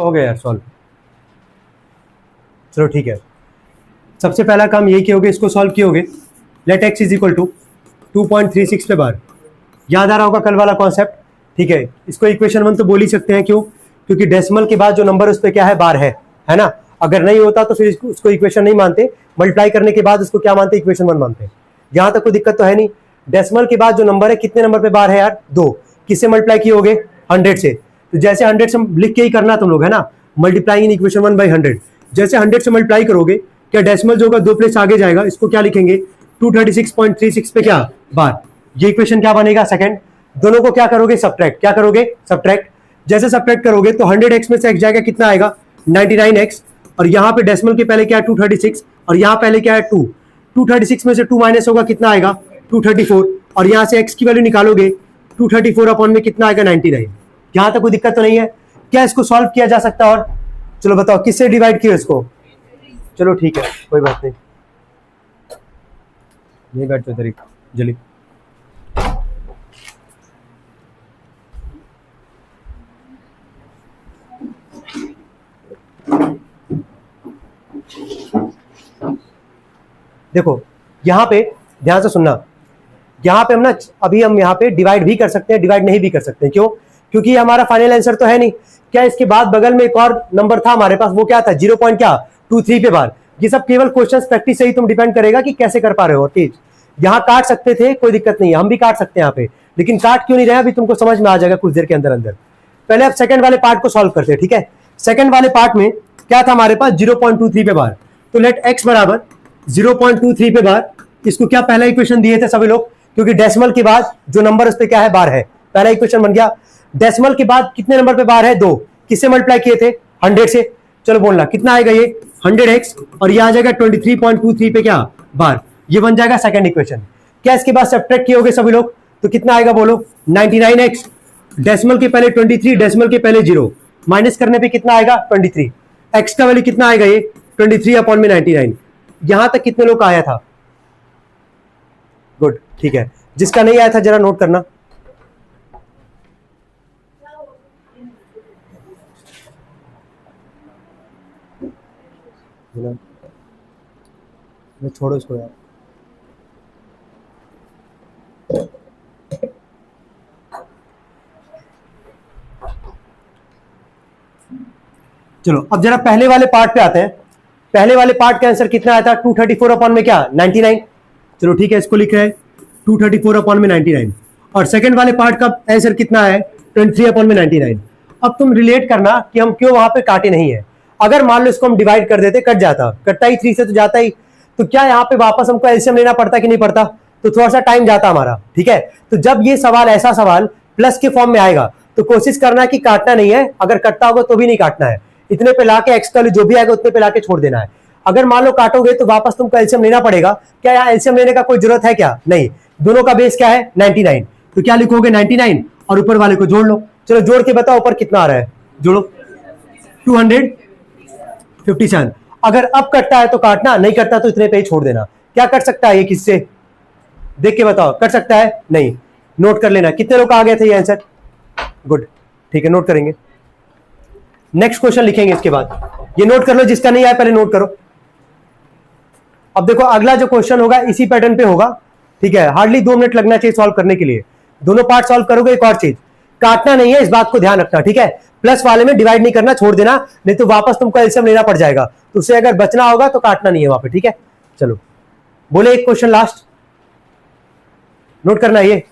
तो हो गया यार सॉल्व। चलो ठीक है, सबसे पहला काम यही किया होगे, इसको सॉल्व किए होगे। Let X is equal to 2.36 पे बार। याद आ रहा होगा कल वाला कॉन्सेप्ट, ठीक है। इसको इक्वेशन 1 तो बोल ही सकते हैं, क्यों? क्योंकि डेसिमल के बाद जो नंबर उस पर क्या है, बार है ना। अगर नहीं होता तो फिर उसको इक्वेशन नहीं मानते, मल्टीप्लाई करने के बाद उसको क्या मानते, इक्वेशन 1 मानते हैं। यहां तक कोई दिक्कत तो है नहीं। डेसिमल के बाद जो नंबर है, कितने नंबर पे बार है यार, 2। किससे मल्टीप्लाई किए होगे, 100 से। तो जैसे 100 से लिख के ही करना तुम लोग, है ना, मल्टीप्लाइंग इन इक्वेशन 1 बाई 100। जैसे 100 से मल्टीप्लाई करोगे, क्या डेसिमल जो होगा 2 प्लेस आगे जाएगा, इसको क्या लिखेंगे, 236.36 पे क्या बार। ये इक्वेशन क्या बनेगा, सेकंड। दोनों को क्या करोगे, सब्ट्रैक्ट। क्या करोगे, सब्ट्रैक्ट। जैसे सब्ट्रैक्ट करोगे तो 100x में से x जाएगा, कितना आएगा, 99x। और यहाँ पे डेसिमल के पहले क्या है, 236, और यहाँ पहले क्या है, 2। 236 में से 2 माइनस होगा, कितना आएगा, 234। और यहाँ से x की वैल्यू निकालोगे, 234 अपॉन में कितना आएगा, 99। यहाँ तक कोई दिक्कत तो नहीं है। क्या इसको सॉल्व किया जा सकता है? और चलो बताओ किससे डिवाइड किया इसको। चलो ठीक है, कोई बात नहीं, ये बैठ तो तरीका जल्दी। देखो यहां पे ध्यान से सुनना, यहां पे हम ना, अभी हम यहाँ पे डिवाइड भी कर सकते हैं, डिवाइड नहीं भी कर सकते हैं। क्यों? क्योंकि हमारा फाइनल आंसर तो है नहीं। क्या इसके बाद बगल में एक और नंबर था हमारे पास, वो क्या था, 0.23 पे बार। ये सब केवल क्वेश्चन प्रैक्टिस से ही तुम डिपेंड करेगा कि कैसे कर पा रहे हो। तेज यहाँ काट सकते थे, कोई दिक्कत नहीं है, हम भी काट सकते हैं यहाँ पे, लेकिन काट क्यों नहीं रहे, अभी तुमको समझ में आ जाएगा कुछ देर के अंदर अंदर। पहले अब सेकंड वाले पार्ट को सॉल्व करते हैं, ठीक है। सेकंड वाले पार्ट में क्या था हमारे पास, 0.23 पे बार। तो लेट एक्स बराबर 0.23 पे बार। इसको क्या पहला इक्वेशन दिए थे सभी लोग, क्योंकि डेसिमल के बाद जो नंबर उस पर क्या है, बार है। पहला इक्वेशन बन गया। डेसिमल के बाद कितने नंबर पे बार है, 2। किससे मल्टीप्लाई किए थे, 100 से। चलो बोलना कितना आएगा, ये 100x, और ये आ जाएगा 23.23 पे क्या बार। ये बन जाएगा सेकंड इक्वेशन। क्या इसके बाद सब्ट्रैक्ट किए होगे सभी लोग, तो कितना आएगा बोलो, 99x। डेसिमल के पहले 23, डेसिमल के पहले 0, माइनस करने पे कितना आएगा, 23। x का वैल्यू कितना आएगा, ये 23 अपॉन में 99। यहां तक कितने लोग का आया था, गुड, ठीक है। जिसका नहीं आया था जरा नोट करना। छोड़ो इसको यार। चलो अब जरा पहले वाले पार्ट पे आते हैं। पहले वाले पार्ट का आंसर कितना आया था, 234 अपॉन में क्या, 99। चलो ठीक है, इसको लिख रहे हैं 234 अपॉन में 99। और सेकंड वाले पार्ट का आंसर कितना है, 23 अपॉन में 99। अब तुम रिलेट करना कि हम क्यों वहां पे काटे नहीं है। अगर मान लो इसको हम डिवाइड कर देते, कट जाता, कटता ही 3 से तो जाता ही, तो क्या यहाँ पे वापस हमको एलसीएम लेना पड़ता कि नहीं पड़ता, तो थोड़ा सा टाइम जाता हमारा, ठीक है। तो जब ये सवाल, ऐसा सवाल प्लस के फॉर्म में आएगा, तो कोशिश करना है कि काटना नहीं है। अगर कटता होगा तो भी नहीं काटना है, इतने पे लाके एक्स का जो भी आएगा उतने पे लाके छोड़ देना है। अगर मान लो काटोगे तो वापस तुमको एलसीएम लेना पड़ेगा। क्या यहाँ एलसीएम लेने का कोई जरूरत है क्या, नहीं। दोनों का बेस क्या है, 99। तो क्या लिखोगे, 99 और ऊपर वाले को जोड़ लो। चलो जोड़ के बताओ ऊपर कितना आ रहा है, जोड़ो, 257। अगर अब कटता है तो काटना, नहीं कटता तो इतने पे ही छोड़ देना। क्या कर सकता है ये, किससे देख के बताओ, कर सकता है, नहीं। नोट कर लेना कितने लोग आ गए थे ये आंसर, गुड, ठीक है, नोट करेंगे। नेक्स्ट क्वेश्चन लिखेंगे इसके बाद। ये नोट कर लो, जिसका नहीं आया पहले नोट करो। अब देखो अगला जो क्वेश्चन होगा इसी पैटर्न पे होगा, ठीक है। हार्डली 2 मिनट लगना चाहिए सॉल्व करने के लिए। दोनों पार्ट सॉल्व करोगे। एक और चीज, काटना नहीं है, इस बात को ध्यान रखना, ठीक है। प्लस वाले में डिवाइड नहीं करना, छोड़ देना, नहीं तो वापस तुमको एलसीएम लेना पड़ जाएगा। तो उससे अगर बचना होगा तो काटना नहीं है वहां पे, ठीक है। चलो बोले एक क्वेश्चन लास्ट, नोट करना ये,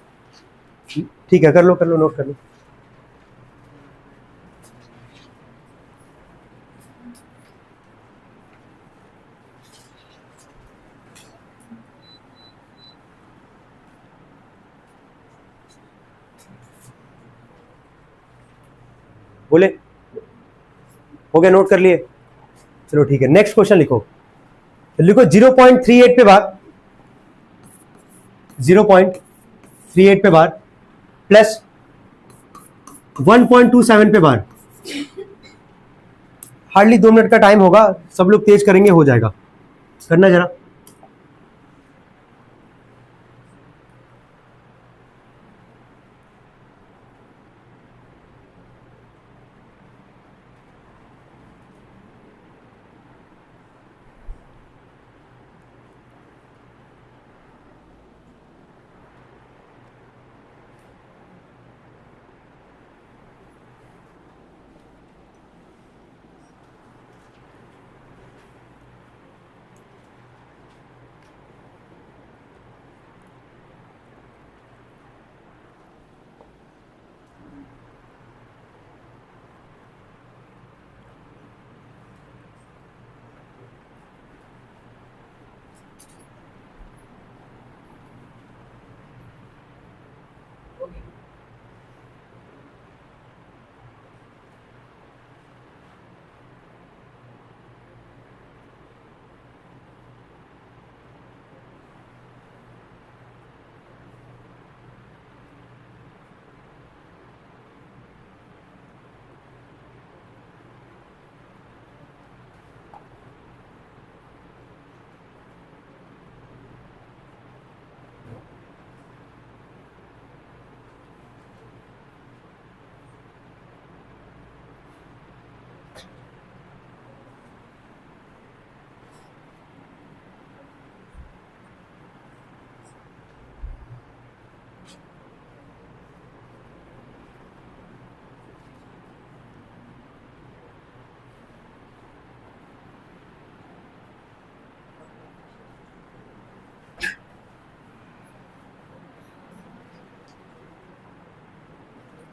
ठीक है, कर लो कर लो, नोट कर लो। बोले हो गया, नोट कर लिए। चलो ठीक है, नेक्स्ट क्वेश्चन लिखो। लिखो 0.38 पे बार, 0.38 पे बार प्लस 1.27 पे बार। हार्डली 2 मिनट का टाइम होगा, सब लोग तेज करेंगे, हो जाएगा, करना जरा।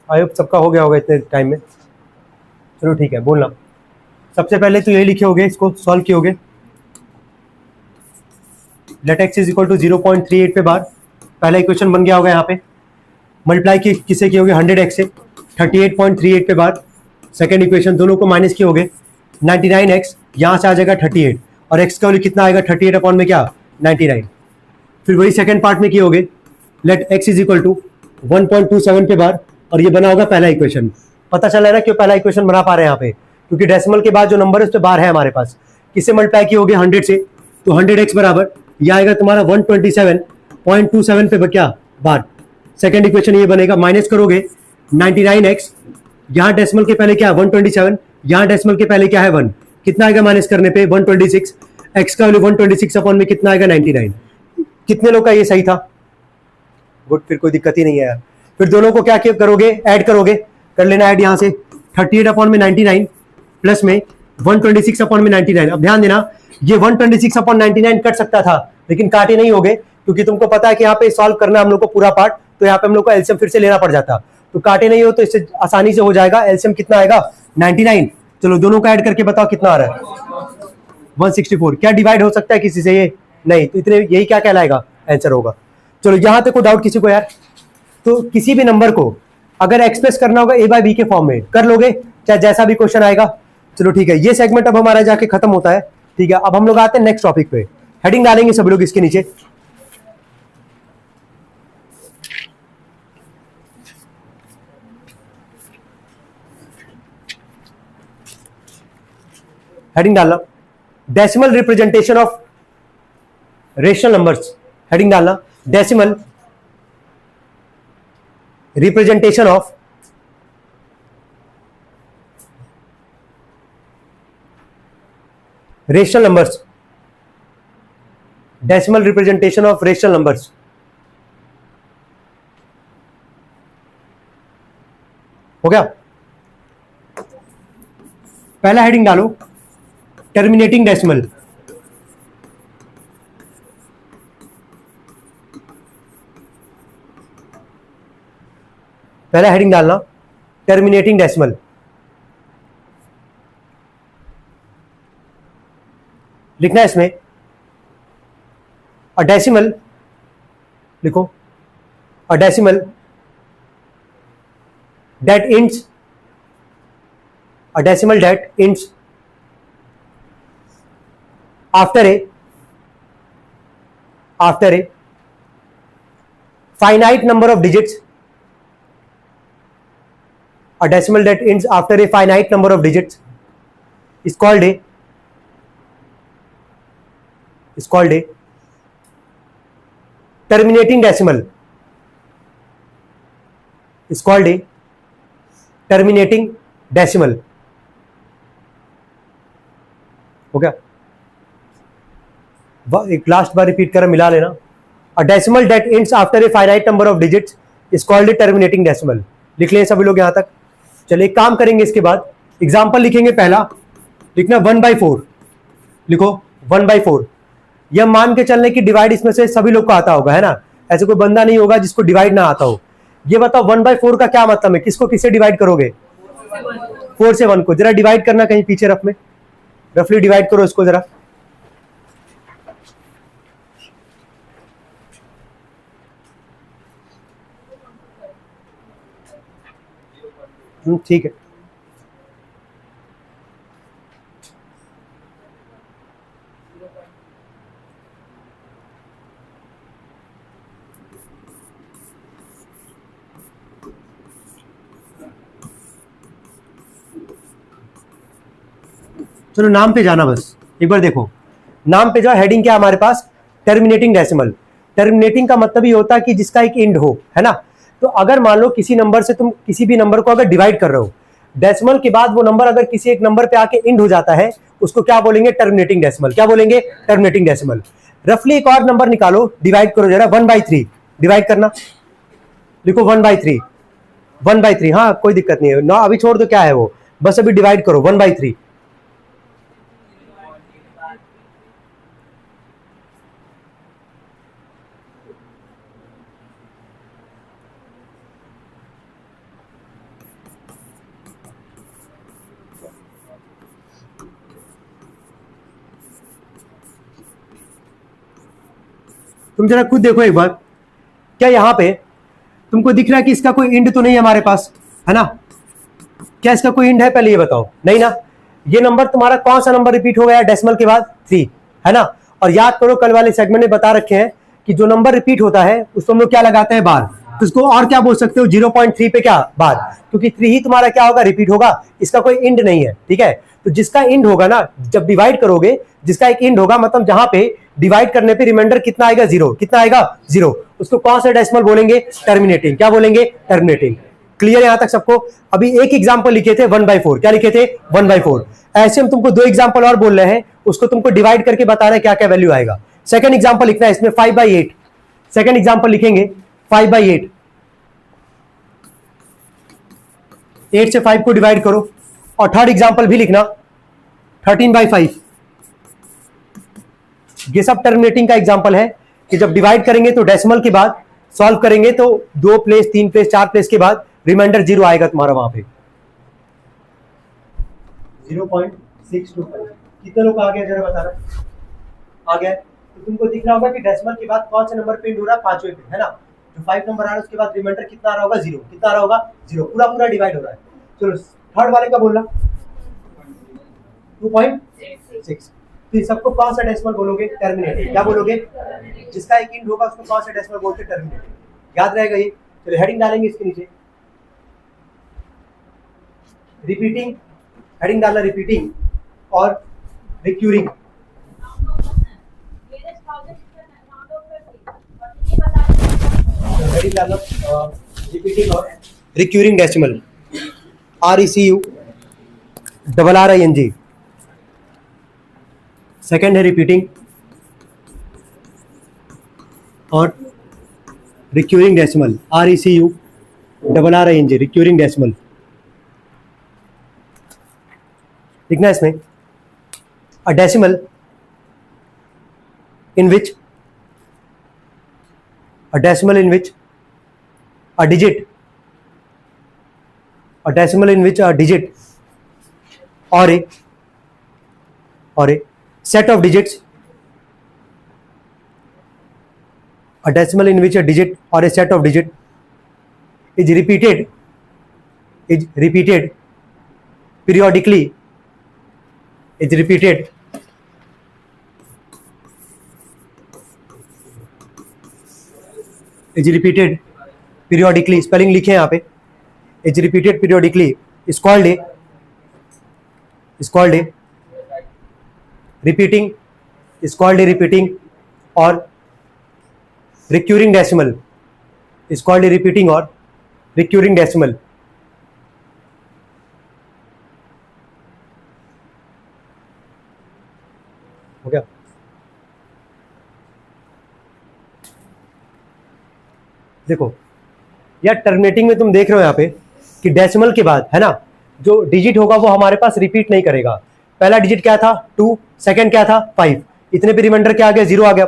आई होप सबका हो गया होगा इतने टाइम में। चलो ठीक है, बोलना। सबसे पहले तो यही लिखे होगे, इसको सॉल्व किए होगे। Let X is equal to 0.38 पे बार, पहला इक्वेशन बन गया होगा यहाँ पे। मल्टीप्लाई किसे किए होगे 100x से, 38.38 पे बार। सेकेंड इक्वेशन दोनों को माइनस किए होगे, 99x यहाँ से आ जाएगा 38, और x का वैल्यू कितना आएगा 38 अपॉन में क्या 99। फिर वही सेकेंड पार्ट में किए होगे, let x is equal to 1.27 पे बार, और ये बना होगा पहला इक्वेशन। पता चला है ना क्यों पहला इक्वेशन बना पा रहे हैं यहाँ पे, क्योंकि डेसिमल के बाद जो नंबर है उस पर बार है हमारे पास। किससे मल्टीप्लाई किए होगे 100 से, तो 100x बराबर ये आएगा तुम्हारा 127.27 पे क्या बार। सेकेंड इक्वेशन ये बनेगा, माइनस करोगे 99x, यहाँ डेसिमल के पहले क्या है 127, यहाँ डेसिमल के पहले क्या है 1, कितना आएगा माइनस करने पे 126, x का वैल्यू 126 अपॉन में कितना आएगा 99। कितने लोग का ये सही था? गुड, फिर कोई दिक्कत ही नहीं है यार। फिर दोनों को क्या करोगे, ऐड करोगे, कर लेना ऐड यहाँ से 38 अपॉन में 99 प्लस में 126 अपॉन में 99। अब ध्यान देना, ये 126 अपॉन 99 कट सकता था, लेकिन काटे नहीं होगे, क्योंकि तुमको पता है कि यहाँ पे सॉल्व करना हम लोग को पूरा पार्ट, तो यहाँ पे हम लोग को एलसीएम फिर से लेना पड़ जाता, तो काटे नहीं हो तो इससे आसानी से हो जाएगा। एलसीएम कितना आएगा 99। चलो दोनों का ऐड करके बताओ कितना आ रहा है 164। क्या डिवाइड हो सकता है किसी से? ये नहीं, तो इतने यही क्या कहलाएगा आंसर होगा। चलो यहां तक कोई डाउट किसी को यार? तो किसी भी नंबर को अगर एक्सप्रेस करना होगा ए बाय बी के फॉर्म में कर लोगे, चाहे जैसा भी क्वेश्चन आएगा। चलो ठीक है, ये सेगमेंट अब हमारा जाके खत्म होता है। ठीक है, अब हम लोग आते हैं नेक्स्ट टॉपिक पे। हेडिंग डालेंगे सब लोग इसके नीचे। हेडिंग डालना decimal representation of rational numbers. Heading डालना decimal representation of rational numbers. Decimal representation of rational numbers हो गया। पहला हेडिंग डालो टर्मिनेटिंग डेसिमल। पहला हेडिंग डालना टर्मिनेटिंग डेसिमल। लिखना है इसमें अ डेसिमल, लिखो a decimal that ends, a decimal that ends after a finite number of digits, a decimal that ends after a finite number of digits is called a terminating decimal, is called a terminating decimal। हो गया? एक last बार repeat कर मिला लेना। अ decimal that ends after a finite number of digits is called a terminating decimal. लिख लें सभी लोग यहां तक। चलिए एक काम करेंगे, इसके बाद एग्जांपल लिखेंगे। पहला लिखना 1/4, लिखो 1/4। यह मान के चलने की डिवाइड इसमें से सभी लोग को आता होगा, है ना? ऐसे कोई बंदा नहीं होगा जिसको डिवाइड ना आता हो। ये बताओ 1/4 का क्या मतलब है? किसको किससे डिवाइड करोगे? 4 से 1 को। जरा डिवाइड करना कहीं पीछे रफ में, रफली डिवाइड करो इसको जरा। ठीक है, चलो नाम पे जाना, बस एक बार देखो नाम पे जाओ। हेडिंग क्या हमारे पास? Terminating decimal. टर्मिनेटिंग का मतलब ये होता है कि जिसका एक एंड हो, है ना? तो अगर मान लो किसी नंबर से तुम किसी भी नंबर को अगर डिवाइड कर रहे हो, डेसिमल के बाद वो नंबर अगर किसी एक नंबर पे आके एंड हो जाता है, उसको क्या बोलेंगे? Terminating decimal. क्या बोलेंगे? Terminating decimal. रफली एक और नंबर निकालो, डिवाइड करो जरा। 1/3 डिवाइड करना, लिखो 1/3। 1/3, हाँ कोई दिक्कत नहीं है ना, अभी छोड़ दो क्या है वो, बस अभी डिवाइड करो 1/3। तुम जरा खुद देखो एक बार, क्या यहाँ पे तुमको दिख रहा है कि इसका कोई इंड तो नहीं है हमारे पास, है ना? क्या इसका कोई इंड है? पहले ये बताओ, नहीं ना। ये नंबर तुम्हारा कौन सा नंबर रिपीट हो गया डेसिमल के बाद? 3, है ना? और याद करो कल वाले सेगमेंट में बता रखे हैं कि जो नंबर रिपीट होता है उसको हम लोग क्या लगाते हैं? बार। तो इसको और क्या बोल सकते हो? 0.3 पे क्या? बार, क्योंकि 3 ही तुम्हारा क्या होगा? रिपीट होगा, इसका कोई इंड नहीं है, ठीक है? तो जिसका इंड होगा ना, जब डिवाइड करोगे, जिसका एक इंड होगा, मतलब जहां पे डिवाइड करने पे रिमाइंडर कितना आएगा? 0। कितना आएगा? 0। उसको कौन सा डेसिमल बोलेंगे? टर्मिनेटिंग। क्या बोलेंगे? टर्मिनेटिंग। क्लियर यहां तक सबको? अभी एक एग्जांपल लिखे थे 1/4, क्या लिखे थे? 1/4। ऐसे हम तुमको 2 एग्जांपल और बोल रहे हैं, उसको तुमको डिवाइड करके बता रहे हैं क्या क्या वैल्यू आएगा। सेकंड एग्जांपल लिखना है इसमें 5/8। सेकंड एग्जांपल लिखेंगे 5/8। 8 से 5 को डिवाइड करो। और थर्ड एग्जांपल भी लिखना 13/5। ये सब टर्मिनेटिंग का एग्जांपल है कि जब डिवाइड करेंगे तो डेसिमल के बाद सॉल्व करेंगे तो 2 प्लेस, 3 प्लेस, 4 प्लेस के बाद रिमाइंडर 0 आएगा तुम्हारा वहां पे। 0.625। कितने लोग आ गया जरा बता रहे? आ गया? तो तुमको दिख रहा होगा कि डेसिमल के बाद कौन सा नंबर प्रिंट हो रहा है? 5वें पे, है ना? जो 5 नंबर आ रहा है उसके बाद रिमाइंडर कितना आ रहा होगा? 0। कितना आ रहा होगा? 0। पूरा पूरा डिवाइड हो रहा है। चलो थर्ड वाले का बोलना 2.6। तो सबको कौन सा डेसिमल बोलोगे? टर्मिनेटिंग। क्या बोलोगे? जिसका एक इंड होगा उसको कौन सा डेसिमल बोलते हैं? टर्मिनेटिंग। याद रहेगा ये? चलो हेडिंग डालेंगे इसके नीचे, रिपीटिंग। हेडिंग डालना रिपीटिंग और रिक्यूरिंग। हेडिंग डालना रिपीटिंग और recurring decimal. RECU RRING। Second है रिपीटिंग और recurring decimal. RECU RRING, recurring decimal लिखना है इसमें। A decimal in which a decimal in which a digit or a set of digits, a decimal in which a digit or a set of digit is repeated periodically spelling लिखे यहाँ पे। is repeated periodically is called a repeating or recurring decimal is called a repeating or recurring decimal। हो गया? देखो या terminating में तुम देख रहे हो यहाँ पे कि डेसिमल के बाद, है ना, जो डिजिट होगा वो हमारे पास रिपीट नहीं करेगा। पहला डिजिट क्या था? 2, सेकंड क्या था? 5। इतने पे रिमाइंडर क्या आ गया? 0 आ गया।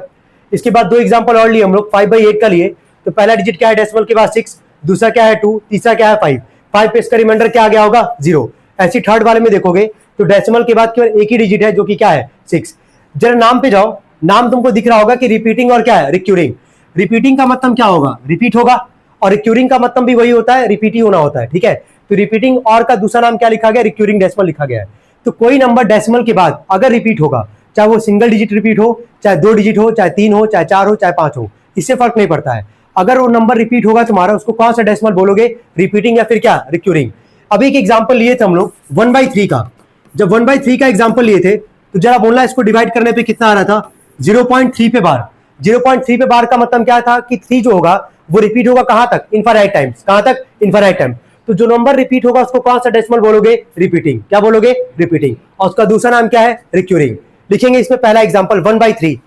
इसके बाद 2 एग्जांपल और लिए हम लोग 5/8 का लिए। तो पहला डिजिट क्या है डेसिमल के बाद? 6, दूसरा क्या है? 2, तीसरा क्या है? 5। 5 पे इसका रिमाइंडर क्या आ गया होगा? 0। ऐसी थर्ड वाले में देखोगे तो डेसिमल के बाद केवल एक ही डिजिट है जो कि क्या है? 6। जरा नाम पे जाओ, नाम तुमको दिख रहा होगा कि रिपीटिंग और क्या है? रिक्यूरिंग। रिपीटिंग का मतलब क्या होगा? रिपीट होगा, और रिक्यूरिंग का मतलब भी वही होता है, रिपीट ही होना होता है, ठीक है? तो रिपीटिंग और का दूसरा नाम क्या लिखा गया? रिक्यूरिंग डेसिमल लिखा गया है। तो कोई नंबर डेसिमल के बाद अगर रिपीट होगा, चाहे वो सिंगल डिजिट रिपीट हो, चाहे 2 डिजिट हो, चाहे 3 हो, चाहे 4 हो, चाहे 5 हो, इससे फर्क नहीं पड़ता है। अगर वो नंबर रिपीट होगा तुम्हारा, उसको कौन सा डेसिमल बोलोगे? रिपीटिंग या फिर क्या? रिक्यूरिंग। अभी एक एग्जाम्पल लिए थे हम लोग 1/3 का। जब 1/3 का एग्जाम्पल लिए थे तो जरा बोलना इसको डिवाइड करने पे कितना आ रहा था? 0.3 पे बार। 0.3 पे बार का मतलब क्या था कि 3 जो होगा वो रिपीट होगा कहां तक? Infinite times. कहां तक? Infinite time. तो जो नंबर रिपीट होगा उसको कौन सा डेसिमल बोलोगे? रिपीटिंग। क्या बोलोगे? रिपीटिंग। और उसका दूसरा नाम क्या है? रिक्यूरिंग। लिखेंगे इसमें पहला एग्जांपल 1/3।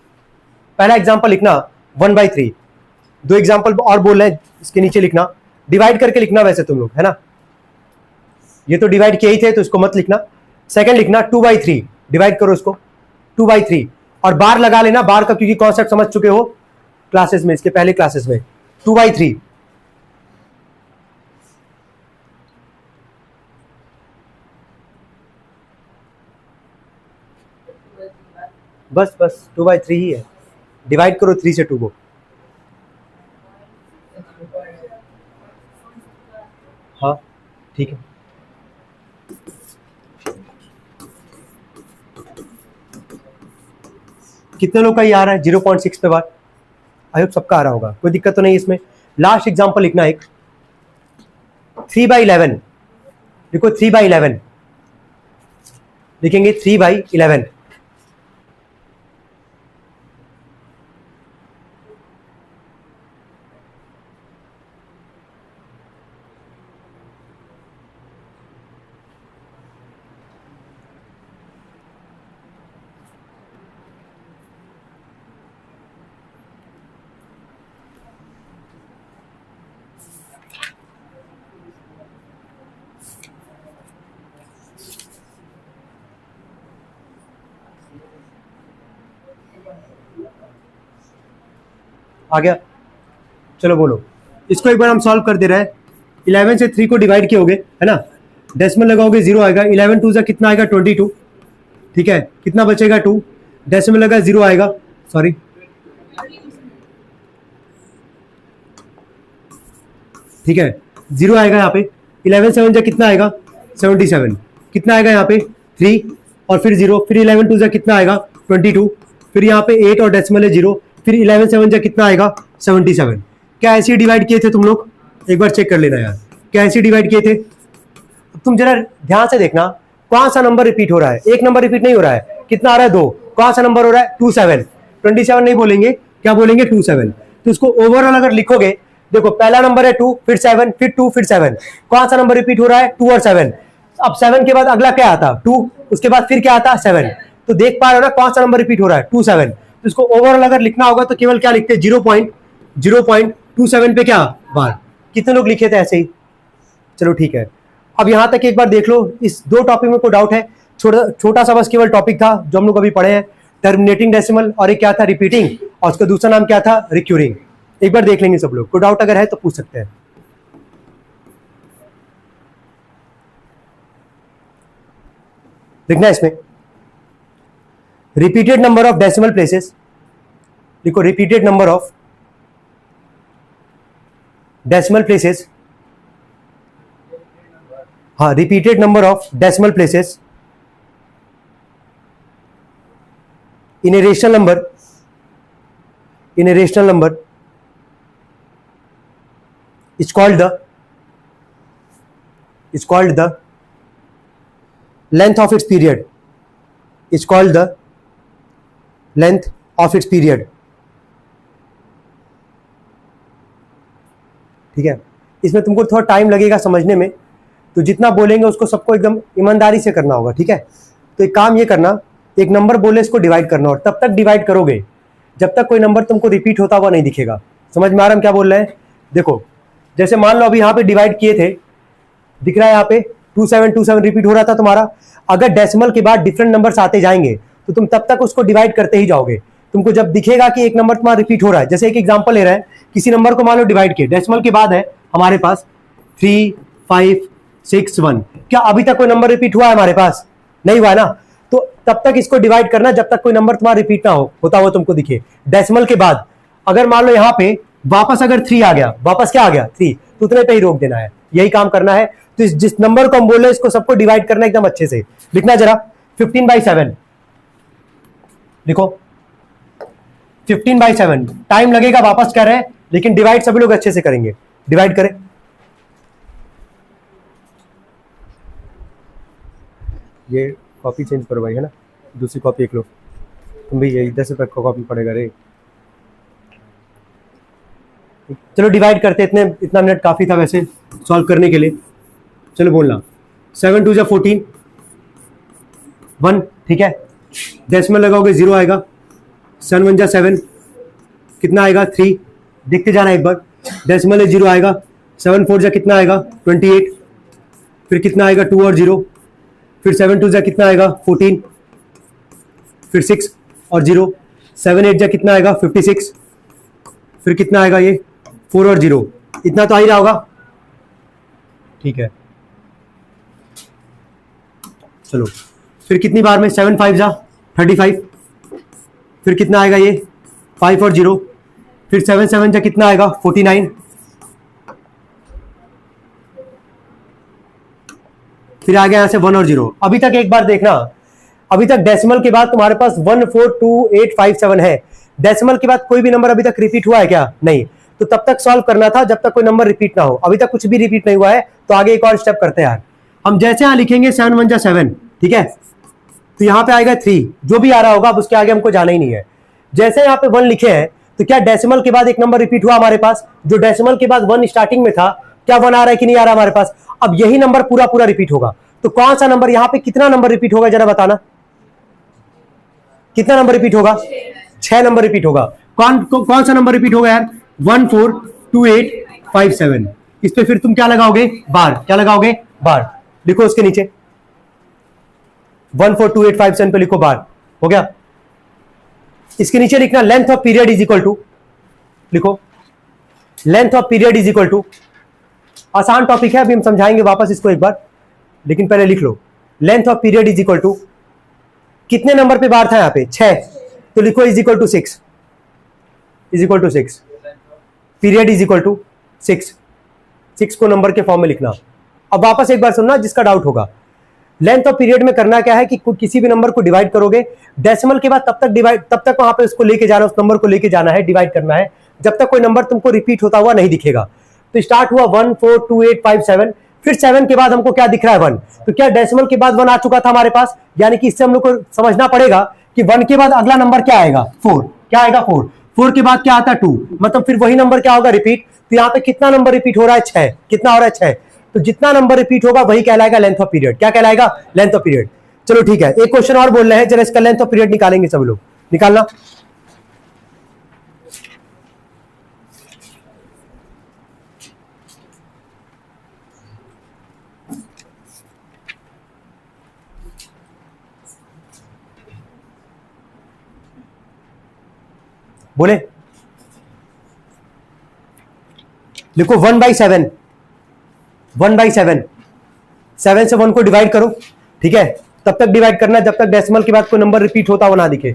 पहला एग्जांपल लिखना 1/3। 2 एग्जांपल और बोल रहे हैं, इसके नीचे लिखना, डिवाइड करके लिखना वैसे तुम लोग, है ना? ये तो डिवाइड किए ही थे तो इसको मत लिखना। सेकंड लिखना 2/3, डिवाइड करो इसको 2/3 और बार लगा लेना। बार का क्योंकि कॉन्सेप्ट समझ चुके हो क्लासेस में, इसके पहले क्लासेस में। 2/3 बस 2/3 ही है। डिवाइड करो 3 से 2 को। ठीक है, कितने लोग का ये आ रहा है 0.6 पे बार? आई होप सबका आ रहा होगा, कोई दिक्कत तो नहीं इसमें। लास्ट एग्जांपल लिखना एक 3/11, देखो 3/11 लिखेंगे, 3/11। आ गया, चलो बोलो, इसको एक बार हम सॉल्व कर दे रहे हैं। 11 से 3 को डिवाइड किए है ना, डेसिमल लगाओगे 0 आएगा, 11 2 से कितना आएगा 22, ठीक है, कितना बचेगा 2, डेसिमल लगा 0 आएगा, सॉरी ठीक है 0 आएगा यहाँ पे। 11 7 से कितना आएगा 77, कितना आएगा यहाँ पे 3 और फिर 0, फिर 11 2 से कितना आएगा 22, फिर यहाँ पे 8 और डेसिमल है 0, फिर 11 7 से कितना आएगा 77। क्या ऐसे डिवाइड किए थे तुम लोग? एक बार चेक कर लेना यार, क्या ऐसे डिवाइड किए थे? तुम जरा ध्यान से देखना, कौन सा नंबर रिपीट हो रहा है? एक नंबर रिपीट नहीं हो रहा है, कितना आ रहा है 2, कौन सा नंबर हो रहा है 27, 27 नहीं बोलेंगे, क्या बोलेंगे 27। तो इसको ओवरऑल अगर लिखोगे, देखो पहला नंबर है 2, फिर 7, फिर 2, फिर 7, कौन सा नंबर रिपीट हो रहा है 2 और 7। अब 7 के बाद अगला क्या आता 2, उसके बाद फिर क्या आता 7, तो देख पा रहे हो ना कौन सा नंबर रिपीट हो रहा है 2 7। तो इसको ओवरऑल अगर लिखना होगा तो केवल क्या लिखते हैं 0.27 पे क्या बार। कितने लोग लिखे थे ऐसे ही? चलो ठीक है, अब यहां तक एक बार देख लो, इस दो टॉपिक में कोई डाउट है? छोटा सा बस केवल टॉपिक था जो हम लोग अभी पढ़े हैं, टर्मिनेटिंग डेसिमल, और एक क्या था रिपीटिंग, और उसका दूसरा नाम क्या था रिक्यूरिंग। एक बार देख लेंगे सब लोग, कोई डाउट अगर है तो पूछ सकते हैं। देखना इसमें repeated number of decimal places, देखो repeated number of decimal places, हाँ repeated number of decimal places in a rational number is called the length of its period, is called the length of its period। ठीक है, इसमें तुमको थोड़ा time लगेगा समझने में, तो जितना बोलेंगे उसको सबको एकदम ईमानदारी से करना होगा, ठीक है। तो एक काम ये करना, एक नंबर बोले इसको डिवाइड करना, और तब तक डिवाइड करोगे जब तक कोई नंबर तुमको रिपीट होता हुआ नहीं दिखेगा। समझ में आ रहा हम क्या बोल रहे हैं? देखो जैसे मान लो अभी यहाँ पे डिवाइड किए थे, दिख रहा है यहाँ पे 2727 रिपीट हो रहा था तुम्हारा। अगर डेसिमल के बाद डिफरेंट नंबर्स आते जाएंगे तो तुम तब तक उसको डिवाइड करते ही जाओगे। तुमको जब दिखेगा कि एक नंबर तुम्हारा रिपीट हो रहा है, जैसे एक एग्जाम्पल ले रहे हैं, किसी नंबर को मान लो डिवाइड किए, डेसिमल के बाद है हमारे पास 3 5 6 1, क्या अभी तक कोई नंबर रिपीट हुआ है हमारे पास? नहीं हुआ ना। तो तब तक इसको डिवाइड करना जब तक कोई नंबर तुम्हारा रिपीट ना होता हुआ तुमको दिखे। डेसिमल के बाद अगर मान लो यहाँ पे वापस अगर 3 आ गया, वापस क्या आ गया 3, तो उतने पे ही रोक देना है, यही काम करना है। तो जिस नंबर को हम बोल रहे हैं इसको सबको डिवाइड करना एकदम अच्छे से। लिखना जरा 15/7 लिखो, 15/7 टाइम लगेगा, वापस कर रहे हैं, लेकिन डिवाइड सभी लोग अच्छे से करेंगे। डिवाइड करें, ये कॉपी चेंज करो भाई, है ना, दूसरी कॉपी एक लो तुम भी, ये इधर से तक कॉपी पड़ेगा रे। चलो डिवाइड करते, इतना मिनट काफी था वैसे सॉल्व करने के लिए। चलो बोलना 7 2 14 1, ठीक है, डेसिमल लगाओगे 0 आएगा, 7 1 7 कितना आएगा 3, देखते जाना एक बार, डेसिमल है 0 आएगा, 7 4 कितना आएगा 28, फिर कितना आएगा 2 और 0, फिर 7 2 कितना आएगा 14, फिर 6 और 0, 7 8 कितना आएगा 56, फिर कितना आएगा ये 4 और 0, इतना तो आ ही रहा होगा, ठीक है। चलो फिर कितनी बार में 7 5 35, फिर कितना आएगा ये 5 और 0, फिर 7 7 कितना आएगा 49, फिर आ गया यहाँ से 1 और 0। अभी तक एक बार देखना, अभी तक डेसिमल के बाद तुम्हारे पास 142857 है। डेसिमल के बाद कोई भी नंबर अभी तक रिपीट हुआ है क्या? नहीं। तो तब तक सॉल्व करना था जब तक कोई नंबर रिपीट ना हो। अभी तक कुछ भी रिपीट नहीं हुआ है, तो आगे एक और स्टेप करते हैं यार। हम जैसे यहां लिखेंगे 7 1 7, ठीक है, तो यहां पे आएगा 3, जो भी आ रहा होगा अब उसके आगे हमको जाना ही नहीं है। जैसे यहाँ पे 1 लिखे हैं, तो क्या डेसिमल के बाद एक नंबर रिपीट हुआ हमारे पास? जो डेसिमल के बाद 1 स्टार्टिंग में था, क्या 1 आ रहा है कि नहीं आ रहा हमारे पास? अब यही नंबर पूरा पूरा रिपीट होगा। तो कौन सा नंबर यहाँ पे कितना नंबर रिपीट होगा जरा बताना, कितना नंबर रिपीट होगा? 6 नंबर रिपीट होगा। कौन सा नंबर रिपीट होगा यार? 142857। इस पे फिर तुम क्या लगाओगे? बार। क्या लगाओगे? बार। लिखो उसके नीचे 142857 पे लिखो बार। हो गया। इसके नीचे लिखना length of period is equal to, लिखो length of period is equal to, आसान टॉपिक है, अभी हम समझाएंगे वापस इसको एक बार, लेकिन पहले लिख लो length of period is equal to, कितने नंबर पे बार था यहाँ पे? 6, तो लिखो is equal to 6, is equal to 6, period is equal to 6, 6 को नंबर के फॉर्म में लिखना। अब वापस एक बार सुनना जिसका डाउट होगा, लेंथ ऑफ पीरियड में करना क्या है कि किसी भी नंबर को डिवाइड करोगे, डेसिमल के बाद तब तक वहां पे उसको लेके जाना, उस नंबर को लेके जाना है, डिवाइड करना है, जब तक कोई नंबर तुमको रिपीट होता हुआ नहीं दिखेगा। तो स्टार्ट हुआ 142857, फिर 7 के बाद हमको क्या दिख रहा है? 1। तो क्या डेसिमल के बाद 1 आ चुका था हमारे पास? यानी कि इससे हम लोग को समझना पड़ेगा कि 1 के बाद अगला नंबर क्या आएगा? 4। क्या आएगा? 4। 4 के बाद क्या आता है? 2। मतलब फिर वही नंबर क्या होगा? रिपीट। तो यहाँ पे कितना नंबर रिपीट हो रहा है? 6। कितना हो रहा है? 6। तो जितना नंबर रिपीट होगा वही कहलाएगा लेंथ ऑफ पीरियड। क्या कहलाएगा? Length of period. चलो ठीक है, एक क्वेश्चन और बोल रहे हैं, जरा इसका लेंथ ऑफ पीरियड निकालेंगे सब लोग। निकालना। बोले लिखो 1/7, 1/7, 7 से 1 को डिवाइड करो, ठीक है, तब तक डिवाइड करना जब तक डेसिमल के बाद कोई नंबर रिपीट होता हुआ ना दिखे।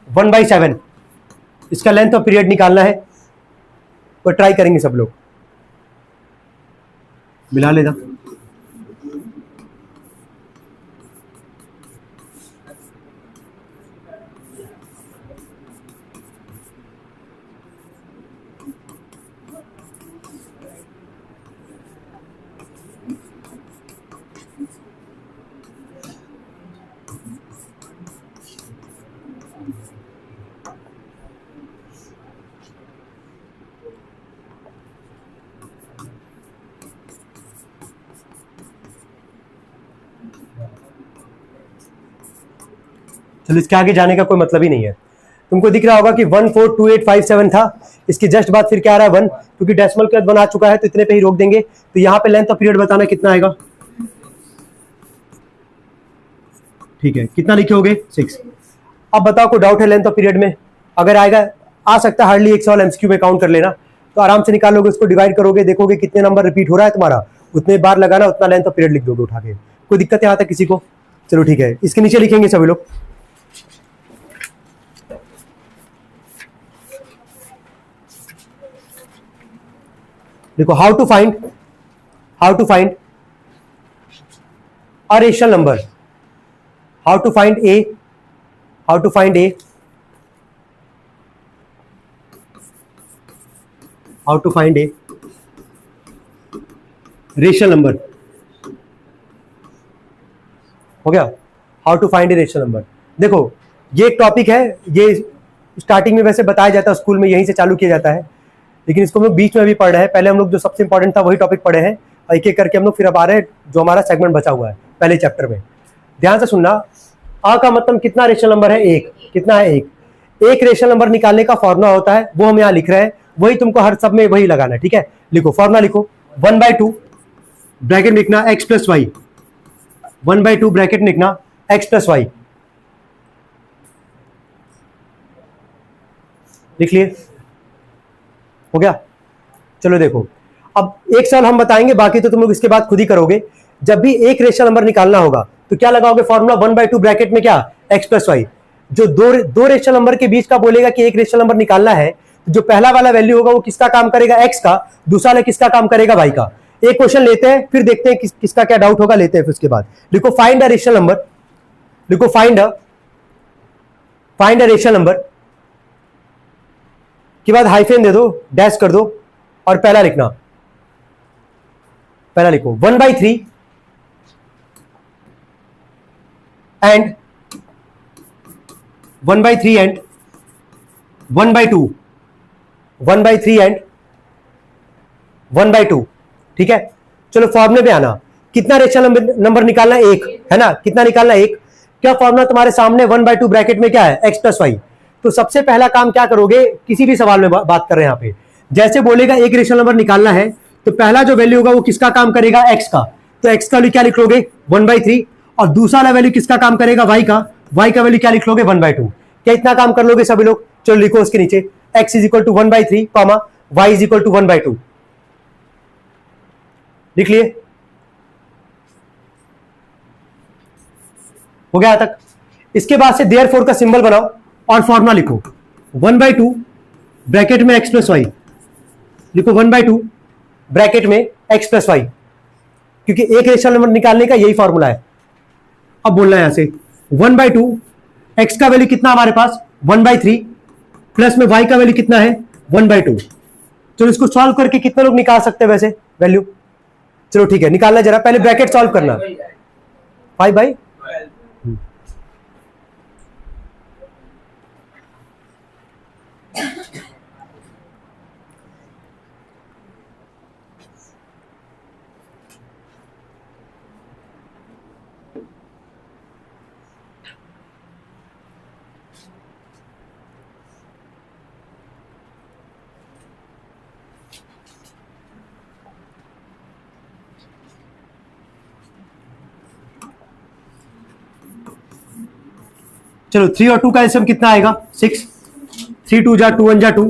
1/7 इसका लेंथ ऑफ पीरियड निकालना है, तो ट्राई करेंगे सब लोग। मिला लेना। चलो इसके आगे जाने का कोई मतलब ही नहीं है। तुमको दिख रहा होगा कि 142857 था, इसके जस्ट बाद फिर क्या आ रहा है? 1, क्योंकि डेसिमल के बाद 1 आ चुका है तो इतने पे ही रोक देंगे। तो यहाँ पे लेंथ ऑफ पीरियड बताना कितना आएगा? ठीक है, कितना लिखोगे? 6। अब बताओ कोई डाउट है लेंथ ऑफ पीरियड में? अगर आएगा, आ सकता है हार्डली 1 सवाल एमसीक्यू में काउंट कर लेना, तो आराम से निकालोगे, उसको डिवाइड करोगे, देखोगे कितने नंबर रिपीट हो रहा है तुम्हारा, उतने बार लगाना, उतना लेंथ ऑफ पीरियड लिख दोगे उठा के। कोई दिक्कत है आता किसी को? चलो ठीक है, इसके नीचे लिखेंगे सभी लोग। देखो how to find a rational number, how to find a rational number. हो गया, how to find a rational number. देखो ये एक टॉपिक है, ये स्टार्टिंग में वैसे बताया जाता है स्कूल में, यहीं से चालू किया जाता है, लेकिन इसको हम लोग बीच में भी पढ़ रहे हैं। पहले हम लोग जो सबसे इंपॉर्टेंट था वही टॉपिक पढ़े हैं, और एक एक करके हम लोग फिर अब आ रहे हैं जो हमारा सेगमेंट बचा हुआ है पहले चैप्टर में। ध्यान से सुनना, आ का मतलब कितना रेशनल नंबर है? 1। कितना है? 1। एक रेशनल नंबर निकालने का फॉर्मूला होता है, वो हम यहाँ लिख रहे हैं, वही तुमको हर सब में वही लगाना है, ठीक है। लिखो फॉर्मूला, लिखो 1/2 ब्रैकेट लिखना x प्लस वाई, 1/2 ब्रैकेट लिखना x प्लस वाई, लिख लिए? हो गया। चलो देखो, अब एक सवाल हम बताएंगे, बाकी तो तुम लोग इसके बाद खुद ही करोगे। जब भी एक रेशनल नंबर निकालना होगा तो क्या लगाओगे? फॉर्मूला 1/2 ब्रैकेट में क्या? x plus Y. जो दो रेशनल नंबर के बीच का बोलेगा कि एक रेशनल नंबर निकालना है, तो जो पहला वाला वैल्यू होगा वो किसका काम करेगा? x का। दूसरा वाला किसका काम करेगा? y का। एक क्वेश्चन लेते हैं, फिर देखते हैं किसका क्या डाउट होगा, लेते हैं फिर उसके बाद। लिखो फाइंड अ रेशनल नंबर, लिखो फाइंड अ रेशनल नंबर के बाद हाइफेन दे दो, डैश कर दो, और पहला लिखना, पहला लिखो 1/3 एंड 1/3 एंड 1/2, 1/3 एंड 1/2, ठीक है। चलो फॉर्मूले पे आना, कितना रेशनल नंबर निकालना, एक है ना, कितना निकालना, एक। क्या फॉर्मूला तुम्हारे सामने, 1/2 ब्रैकेट में क्या है, x + y। तो सबसे पहला काम क्या करोगे, किसी भी सवाल में बात कर रहे हैं यहाँ पे, जैसे बोलेगा एक रेशनल नंबर निकालना है, तो पहला जो वैल्यू होगा वो किसका काम करेगा, x का। तो x का वैल्यू क्या लिख लोगे, 1/3, और दूसरा वैल्यू किसका काम करेगा, y का। y का वैल्यू क्या लिख लोगे, 1/2। क्या इतना काम कर लोगे सभी लोग। चलो लिखो उसके नीचे x = 1/3, y = 1/2, लिख लिए, हो गया तक। इसके बाद से देयरफॉर का सिंबल बनाओ और फॉर्मूला लिखो, 1/2 ब्रैकेट में x + y, लिखो 1/2 ब्रैकेट में x + y, क्योंकि एक रेशनल नंबर निकालने का यही फॉर्मूला है। अब बोलना है यहां से 1/2, x का वैल्यू कितना हमारे पास 1/3, प्लस में y का वैल्यू कितना है 1/2। चलो इसको सॉल्व करके कितने लोग निकाल सकते हैं वैसे वैल्यू। चलो ठीक है, निकालना जरा, पहले ब्रैकेट सॉल्व करना, 5/12। चलो 3 और 2 का एलसीएम कितना आएगा, 6, 3 2 जा 2 1 जा 2,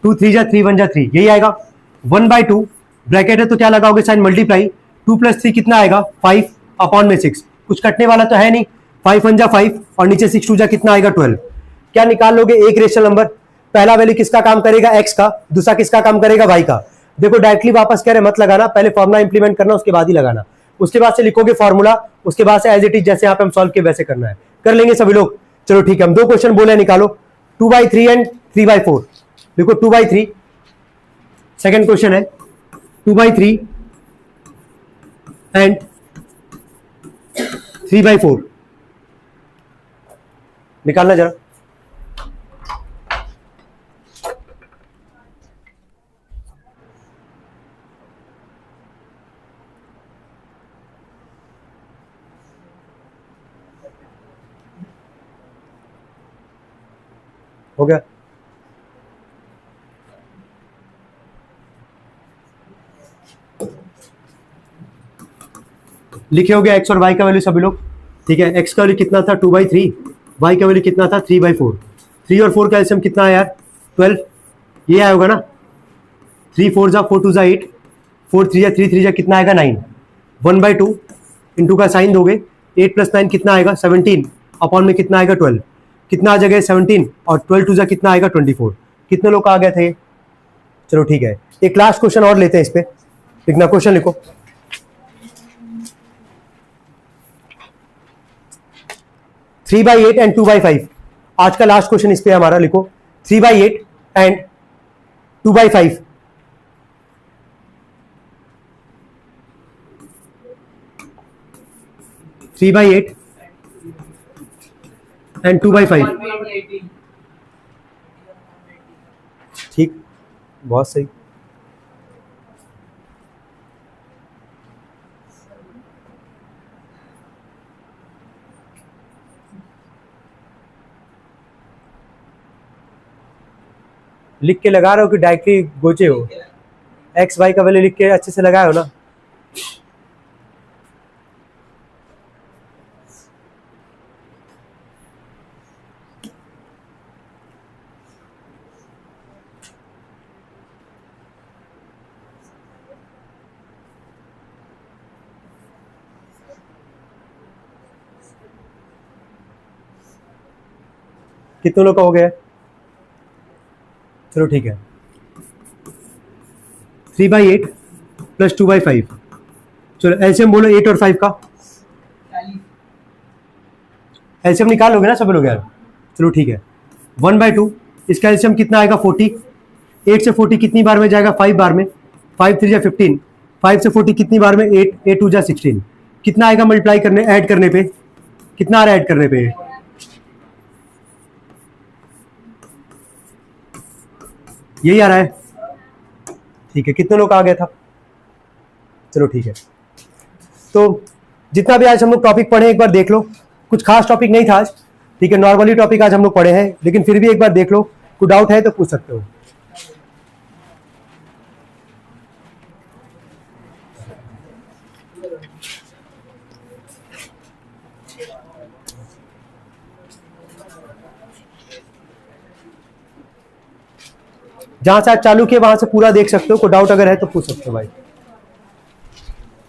2 3 जा 3 1 जा 3, यही आएगा। 1/2 ब्रैकेट है तो क्या लगाओगे, साइन मल्टीप्लाई, 2 + 3 कितना आएगा 5 अपॉन में 6, कुछ कटने वाला तो है नहीं, 5 1 जा 5, और नीचे 6 2 जा कितना आएगा 12। क्या निकाल लोगे, एक रेशनल नंबर, पहला वैल्यू किसका काम करेगा, x का, दूसरा किसका काम करेगा, y का। देखो डायरेक्टली वापस कह रहे मत लगाना, पहले फॉर्मुला इंप्लीमेंट करना, उसके बाद ही लगाना। उसके बाद से लिखोगे फॉर्मूला, उसके बाद से एज इट इज जैसे यहाँ पे हम सॉल्व किए वैसे करना है, कर लेंगे सभी लोग। चलो ठीक है, हम दो क्वेश्चन बोले, निकालो 2/3 एंड 3/4, देखो 2/3, सेकेंड क्वेश्चन है 2/3 एंड 3/4, निकालना जरा। हो गया, लिखे हो गया x और y का वैल्यू सभी लोग, ठीक है। x का वैल्यू कितना था 2/3, y का वैल्यू कितना था 3/4। 3 और 4 का एलसीएम कितना है यार 12, ये आया होगा ना, 3 4 जा 4 2 जा 8, 4 3 जा 3 3 जा कितना आएगा 9, 1/2 इंटू का साइन दोगे, 8 + 9 कितना आएगा 17, अपॉन में कितना आएगा 12, कितना आ जाएगा 17, और 12 2 जा कितना आएगा 24। कितने लोग आ गए थे। चलो ठीक है, एक लास्ट क्वेश्चन और लेते हैं इस पे, लिखना, क्वेश्चन लिखो 3/8 एंड 2/5, आज का लास्ट क्वेश्चन इस पे हमारा, लिखो 3/8 and 2/5, three by eight and 2/5, ठीक, बहुत सही। लिख के लगा रहे हो कि डायरेक्टली गोचे हो, एक्स वाई का वैल्यू लिख के अच्छे से लगाए हो ना। कितने लोग का हो गया, चलो ठीक है, 3/8 प्लस 2/5। चलो एलसीएम बोलो 8 और 5 का। एलसीएम निकालोगे ना सब लोग यार? चलो ठीक है। 1/2 इसका एलसीएम कितना आएगा 40। 8 से 40 कितनी बार में जाएगा? 5 बार में। 5 3 जा 15। 5 से 40 कितनी बार में? 8 8 2 जा 16। कितना आएगा मल्टीप्लाई करने ऐड करने पे? कितना आ रहा है ऐड करने पे? यही आ रहा है। ठीक है, कितने लोग का आ गया था? चलो ठीक है। तो जितना भी आज हम लोग टॉपिक पढ़े एक बार देख लो। कुछ खास टॉपिक नहीं था आज, ठीक है, नॉर्मली टॉपिक आज हम लोग पढ़े हैं, लेकिन फिर भी एक बार देख लो, कोई डाउट है तो पूछ सकते हो। जहां से आज चालू किए वहां से पूरा देख सकते हो, कोई डाउट अगर है तो पूछ सकते हो भाई।